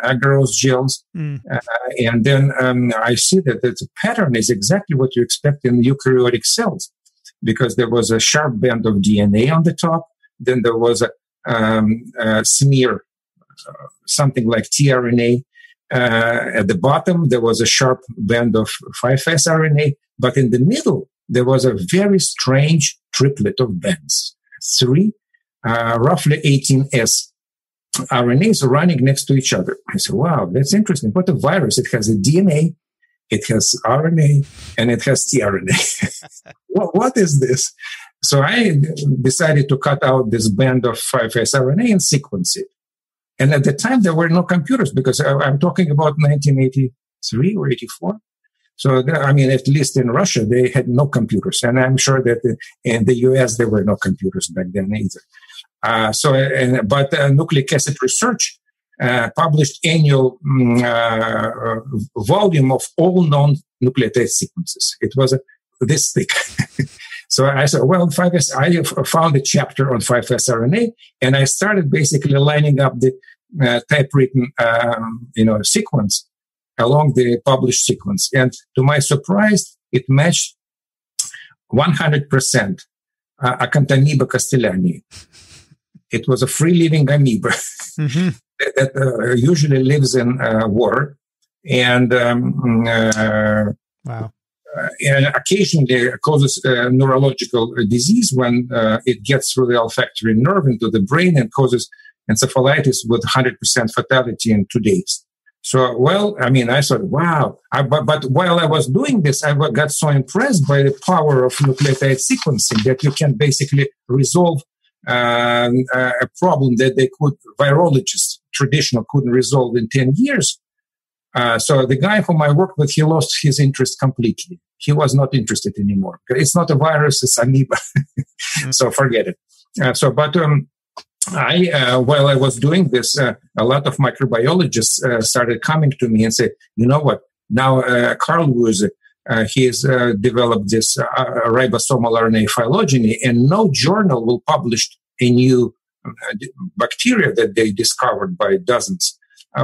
agarose gels, and then I see that the pattern is exactly what you expect in eukaryotic cells, because there was a sharp band of DNA on the top, then there was a smear, something like tRNA. At the bottom, there was a sharp band of 5S RNA, but in the middle, there was a very strange triplet of bands, roughly 18S RNAs running next to each other. I said, wow, that's interesting. What a virus. It has a DNA, it has RNA, and it has tRNA. What is this? So I decided to cut out this band of 5S RNA and sequence it. And at the time, there were no computers, because I'm talking about 1983 or 84. So, I mean, at least in Russia, they had no computers. And I'm sure that in the US, there were no computers back then either. But Nucleic Acid Research published annual volume of all known nucleotide sequences. It was this thick. So I said, well, 5S, I found a chapter on 5S RNA, and I started basically lining up the typewritten, sequence along the published sequence. And to my surprise, it matched 100% Acanthamoeba castellani. It was a free-living amoeba that usually lives in water, and wow. And occasionally causes neurological disease when it gets through the olfactory nerve into the brain and causes encephalitis with 100% fatality in 2 days. So, well, I mean, I thought, wow. But while I was doing this, I got so impressed by the power of nucleotide sequencing that you can basically resolve a problem that virologists traditional couldn't resolve in 10 years. So the guy whom I worked with, he lost his interest completely. He was not interested anymore. It's not a virus, it's amoeba. So forget it. While I was doing this, a lot of microbiologists started coming to me and said, you know what, now Carl Wuse, he's developed this ribosomal RNA phylogeny, and no journal will publish a new bacteria that they discovered by dozens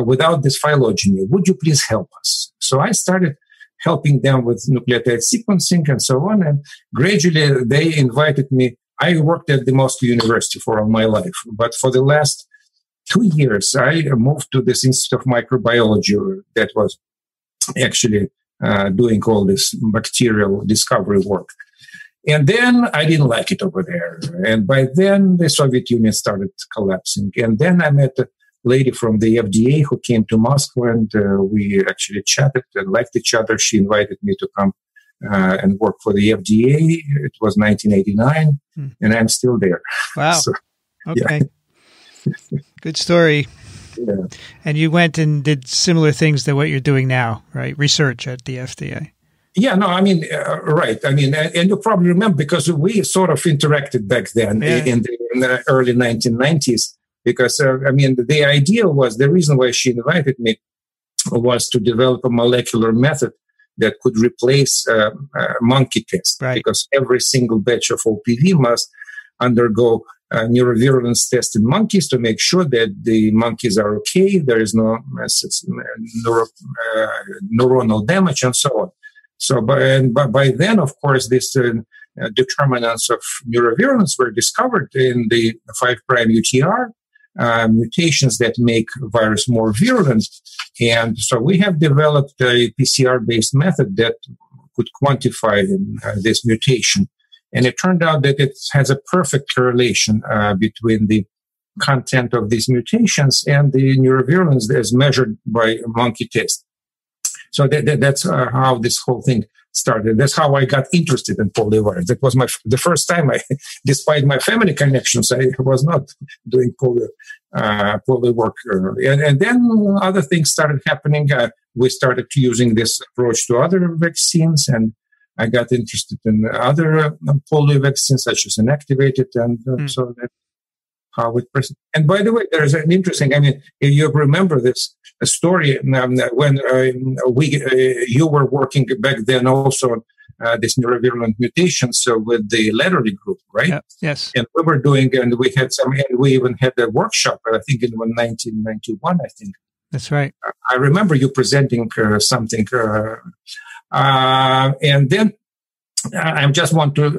without this phylogeny. Would you please help us? So I started helping them with nucleotide sequencing and so on, and gradually they invited me. I worked at the Moscow University for all my life, but for the last 2 years, I moved to this Institute of Microbiology that was actually doing all this bacterial discovery work. And then I didn't like it over there. And by then, the Soviet Union started collapsing. And then I met lady from the FDA who came to Moscow, and we actually chatted and liked each other. She invited me to come and work for the FDA. It was 1989, and I'm still there. Wow. So, okay. Yeah. Good story. Yeah. And you went and did similar things to what you're doing now, right? Research at the FDA. Yeah, no, I mean, right. I mean, and you probably remember because we sort of interacted back then in the early 1990s. Because, I mean, the idea was, the reason why she invited me was to develop a molecular method that could replace monkey tests. Right. Because every single batch of OPV must undergo neurovirulence test in monkeys to make sure that the monkeys are okay, there is no neuronal damage, and so on. So by then, of course, these determinants of neurovirulence were discovered in the 5' UTR, mutations that make virus more virulent. And so we have developed a PCR-based method that could quantify this mutation. And it turned out that it has a perfect correlation between the content of these mutations and the neurovirulence as measured by a monkey test. So that's how this whole thing started. That's how I got interested in poliovirus. That was the first time despite my family connections, I was not doing polio work. And then other things started happening. We started using this approach to other vaccines, and I got interested in other polio vaccines, such as inactivated, and so that's how it presents. And by the way, there is an interesting, I mean, if you remember this story when you were working back then also on this neurovirulent mutation, so with the Letterly group, right? Yeah, yes. And we were doing, and we had and we even had a workshop, I think in 1991, I think. That's right. I remember you presenting something. And then I just want to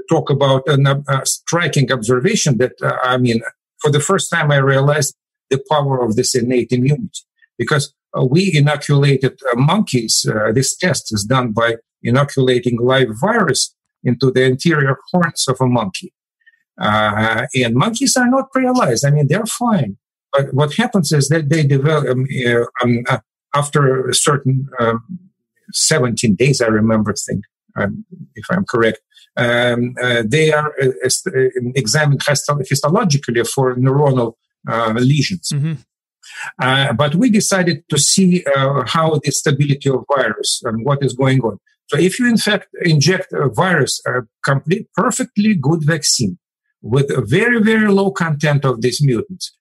talk about a striking observation that, I mean, for the first time I realized the power of this innate immunity. Because we inoculated monkeys. This test is done by inoculating live virus into the anterior horns of a monkey. And monkeys are not paralyzed. I mean, they're fine. But what happens is that they develop, after a certain 17 days, I remember, if I'm correct, they are examined histologically for neuronal lesions. Mm-hmm. But we decided to see how the stability of virus and what is going on. So if you, in fact, inject a virus, a complete, perfectly good vaccine with a very, very low content of these mutants,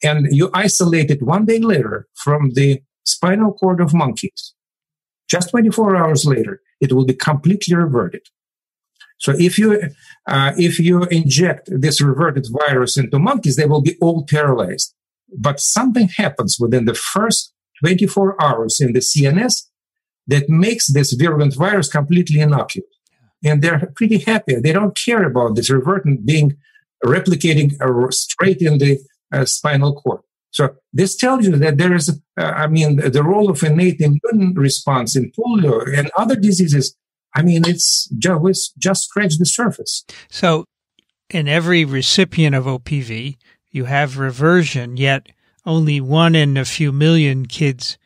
and you isolate it 1 day later from the spinal cord of monkeys, just 24 hours later, it will be completely reverted. So if you inject this reverted virus into monkeys, they will be all paralyzed. But something happens within the first 24 hours in the CNS that makes this virulent virus completely innocuous. And they're pretty happy. They don't care about this revertant replicating straight in the spinal cord. So this tells you that there is, the role of innate immune response in polio and other diseases. I mean, it's just scratch the surface. So in every recipient of OPV, you have reversion, yet only 1 in a few million kids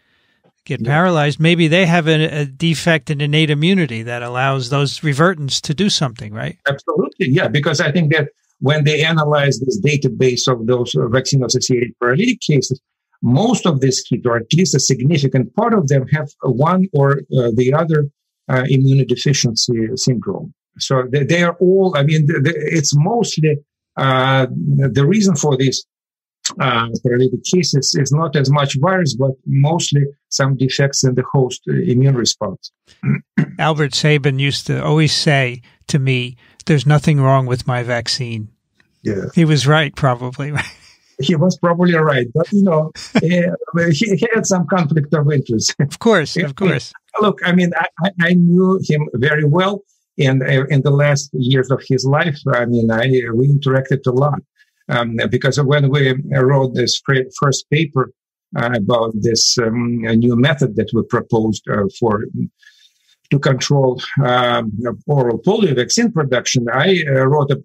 get paralyzed. Maybe they have a defect in innate immunity that allows those revertants to do something, right? Absolutely, yeah, because I think that when they analyze this database of those vaccine-associated paralytic cases, most of these kids, or at least a significant part of them, have one or the other immunodeficiency syndrome. So they are all, it's mostly the reason for these paralytic cases is not as much virus, but mostly some defects in the host immune response. Albert Sabin used to always say to me, "There's nothing wrong with my vaccine." Yeah. He was right, probably. He was probably right, but he had some conflict of interest. Of course. Look, I knew him very well, and in the last years of his life, we interacted a lot, because when we wrote this first paper about this new method that we proposed to control oral polio vaccine production, I wrote a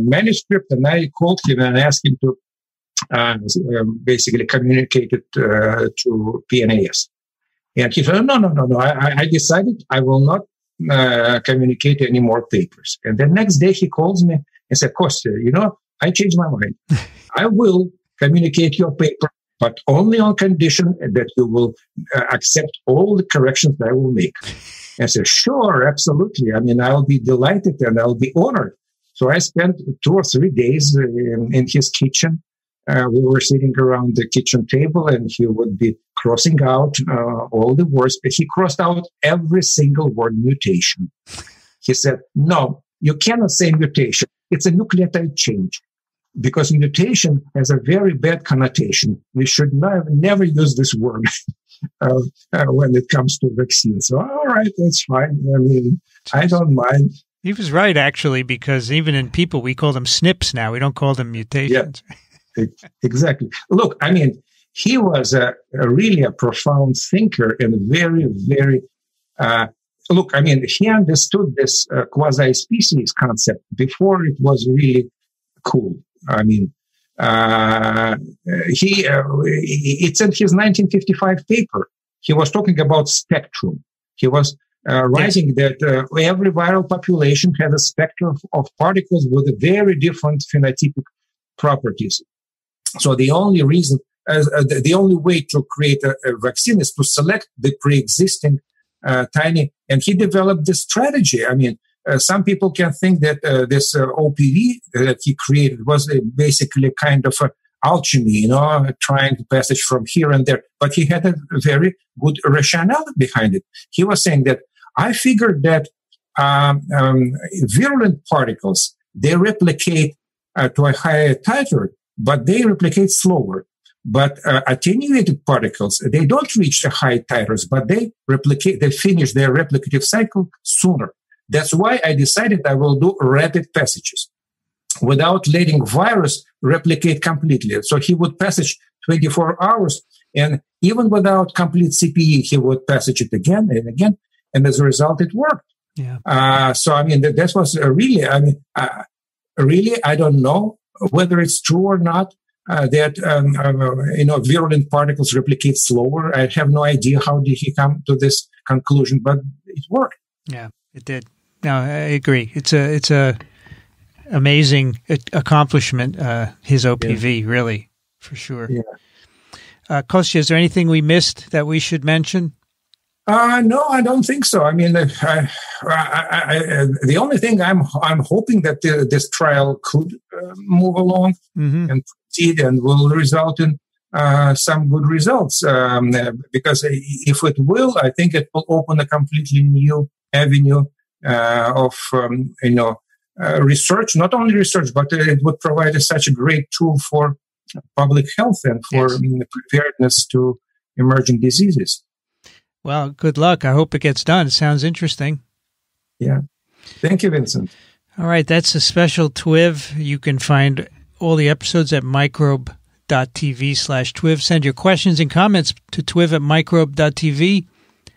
manuscript, and I called him and asked him to basically communicated to PNAS. And he said, no. I decided I will not communicate any more papers. And the next day he calls me and said, Kostya, I changed my mind. I will communicate your paper, but only on condition that you will accept all the corrections that I will make. And I said, sure, absolutely. I'll be delighted and I'll be honored. So I spent 2 or 3 days in his kitchen. We were sitting around the kitchen table and he would be crossing out all the words. But he crossed out every single word mutation. He said, no, you cannot say mutation. It's a nucleotide change. Because mutation has a very bad connotation. We should never use this word when it comes to vaccines. So, all right, that's fine. I don't mind. He was right, actually, because even in people, we call them SNPs now. We don't call them mutations. Yeah, exactly. Look, he was really a profound thinker and very, very... he understood this quasi-species concept before it was really cool. It's in his 1955 paper. He was talking about spectrum. He was writing that every viral population has a spectrum of particles with very different phenotypic properties. So the only reason, the only way to create a vaccine is to select the pre-existing tiny. And he developed this strategy. Some people can think that this OPV that he created was basically kind of alchemy, trying to passage from here and there. But he had a very good rationale behind it. He was saying that I figured that virulent particles, they replicate to a higher titer, but they replicate slower. But attenuated particles, they don't reach the high titers, but they finish their replicative cycle sooner. That's why I decided I will do rapid passages without letting virus replicate completely. So he would passage 24 hours, and even without complete CPE, he would passage it again and again. And as a result, it worked. Yeah. That was really, really, I don't know whether it's true or not. That virulent particles replicate slower. I have no idea how did he come to this conclusion, but it worked. Yeah, it did. No, I agree. It's a amazing accomplishment. His OPV, really, for sure. Yeah. Kostya, is there anything we missed that we should mention? No, I don't think so. The only thing I'm hoping that this trial could move along and proceed and will result in some good results. Because if it will, I think it will open a completely new avenue of research. Not only research, but it would provide such a great tool for public health and for preparedness to emerging diseases. Well, good luck. I hope it gets done. It sounds interesting. Yeah. Thank you, Vincent. All right. That's a special TWiV. You can find all the episodes at microbe.tv/TWiV. Send your questions and comments to twiv@microbe.tv.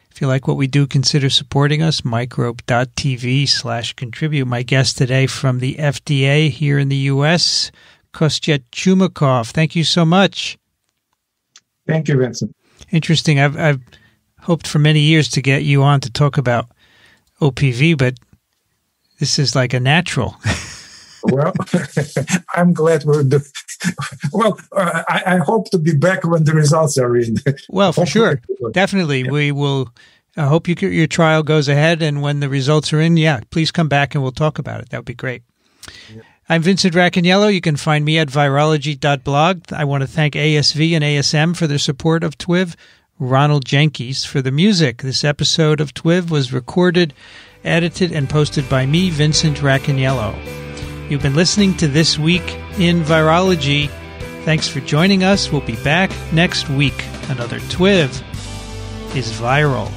If you like what we do, consider supporting us, microbe.tv/contribute. My guest today from the FDA here in the U.S., Kostya Chumakov. Thank you so much. Thank you, Vincent. Interesting. I've hoped for many years to get you on to talk about OPV, but this is like a natural. Well, I'm glad we're doing. Well, I hope to be back when the results are in. Well, for sure. Definitely. Yeah. We will hope your trial goes ahead, and when the results are in, please come back and we'll talk about it. That would be great. Yeah. I'm Vincent Racaniello. You can find me at virology.blog. I want to thank ASV and ASM for their support of TWiV. Ronald Jenkins for the music. This episode of TWiV was recorded, edited, and posted by me, Vincent Racaniello. You've been listening to This Week in Virology. Thanks for joining us. We'll be back next week. Another TWiV is viral.